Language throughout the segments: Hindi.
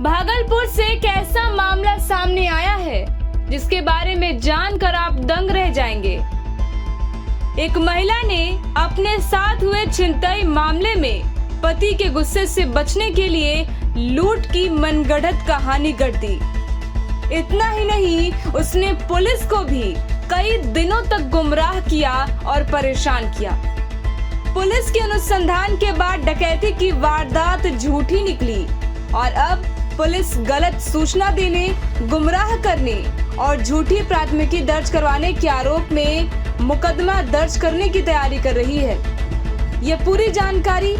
भागलपुर से एक ऐसा मामला सामने आया है जिसके बारे में जानकर आप दंग रह जाएंगे। एक महिला ने अपने साथ हुए छिनतई मामले में पति के गुस्से से बचने के लिए लूट की मनगढ़ंत कहानी गढ़ दी। इतना ही नहीं, उसने पुलिस को भी कई दिनों तक गुमराह किया और परेशान किया। पुलिस के अनुसंधान के बाद डकैती की वारदात झूठी निकली और अब पुलिस गलत सूचना देने, गुमराह करने और झूठी प्राथमिकी दर्ज करवाने के आरोप में मुकदमा दर्ज करने की तैयारी कर रही है। ये पूरी जानकारी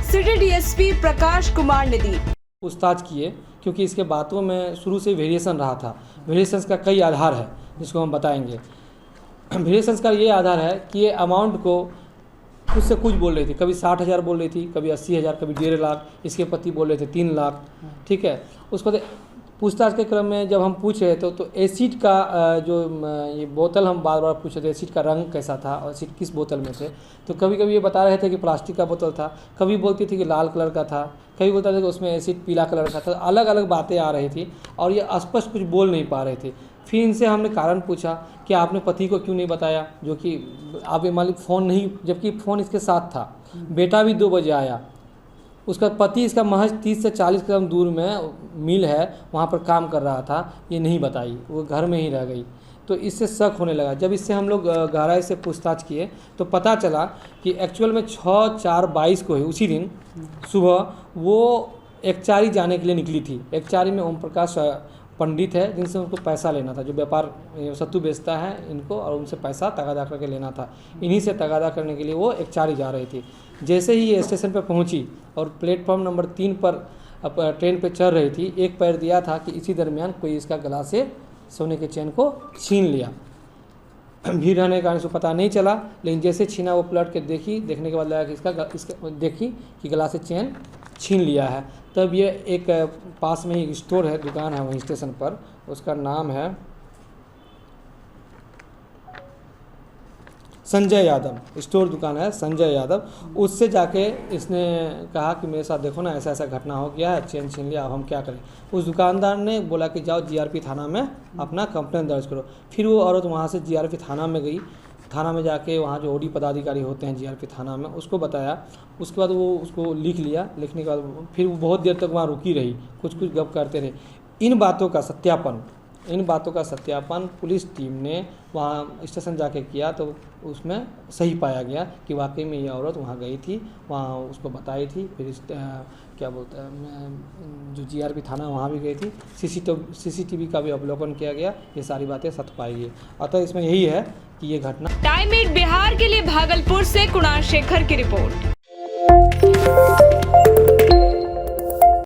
सिटी डीएसपी प्रकाश कुमार ने दी। पूछताछ किए क्योंकि इसके बातों में शुरू से वेरिएशन रहा था। वेरिएशंस का कई आधार है जिसको हम बताएंगे। वेरिएशंस का ये आधार है कि ये अमाउंट को कुछ से कुछ बोल रही थी, कभी 60,000 बोल रही थी, कभी 80,000, कभी 1.5 लाख। इसके पति बोल रहे थे 3 लाख। ठीक है, उसको पूछताछ के क्रम में जब हम पूछ रहे थे तो एसिड का जो ये बोतल हम बार बार पूछ रहे थे, एसिड का रंग कैसा था और एसिड किस बोतल में थे। तो कभी कभी ये बता रहे थे कि प्लास्टिक का बोतल था, कभी बोलती थी कि लाल कलर का था, कभी बोलता था कि उसमें एसिड पीला कलर का था। अलग अलग बातें आ रही थी और ये स्पष्ट कुछ बोल नहीं पा रहे थे। फिर इनसे हमने कारण पूछा कि आपने पति को क्यों नहीं बताया, जो कि आप ये मालिक फ़ोन नहीं, जबकि फ़ोन इसके साथ था। बेटा भी 2 बजे आया, उसका पति इसका महज 30 से 40 कदम दूर में मिल है, वहाँ पर काम कर रहा था। ये नहीं बताई, वो घर में ही रह गई। तो इससे शक होने लगा। जब इससे हम लोग गहराई से पूछताछ किए तो पता चला कि एक्चुअल में 6/4/22 को ही उसी दिन सुबह वो एकचारी जाने के लिए निकली थी। एकचारी में ओम प्रकाश पंडित है जिनसे उनको पैसा लेना था, जो व्यापार सत्तू बेचता है इनको, और उनसे पैसा तगादा करके लेना था। इन्हीं से तगादा करने के लिए वो एकचारी जा रही थी। जैसे ही ये स्टेशन पर पहुंची और प्लेटफॉर्म नंबर 3 पर ट्रेन पे चढ़ रही थी, एक पैर दिया था कि इसी दरमियान कोई इसका गला से सोने के चेन को छीन लिया। भीड़ रहने के कारण उसको पता नहीं चला, लेकिन जैसे छीना वो पलट के देखने के बाद लगा कि इसका देखी कि गला से चेन छीन लिया है। तब ये एक पास में ही स्टोर है, दुकान है वहीं स्टेशन पर, उसका नाम है संजय यादव, स्टोर दुकान है संजय यादव। उससे जाके इसने कहा कि मेरे साथ देखो ना, ऐसा ऐसा घटना हो गया है, चेन छीन लिया, अब हम क्या करें। उस दुकानदार ने बोला कि जाओ जीआरपी थाना में अपना कंप्लेंट दर्ज करो। फिर वो औरत वहाँ से जीआरपी थाना में गई। थाना में जाके वहाँ जो ओडी पदाधिकारी होते हैं जीआरपी थाना में, उसको बताया। उसके बाद वो उसको लिख लिया। लिखने के बाद फिर वो बहुत देर तक वहाँ रुकी रही, कुछ गप करते रहे। इन बातों का सत्यापन पुलिस टीम ने वहाँ स्टेशन जाके किया तो उसमें सही पाया गया कि वाकई में ये औरत वहाँ गई थी, वहाँ उसको बताई थी। फिर क्या बोलते हैं, जो जीआरपी थाना वहाँ भी गई थी, सीसीटीवी का भी अवलोकन किया गया। ये सारी बातें सत्य पाई गई। अतः इसमें यही है कि ये घटना। टाइम 8 बिहार के लिए भागलपुर से कुणाल शेखर की रिपोर्ट।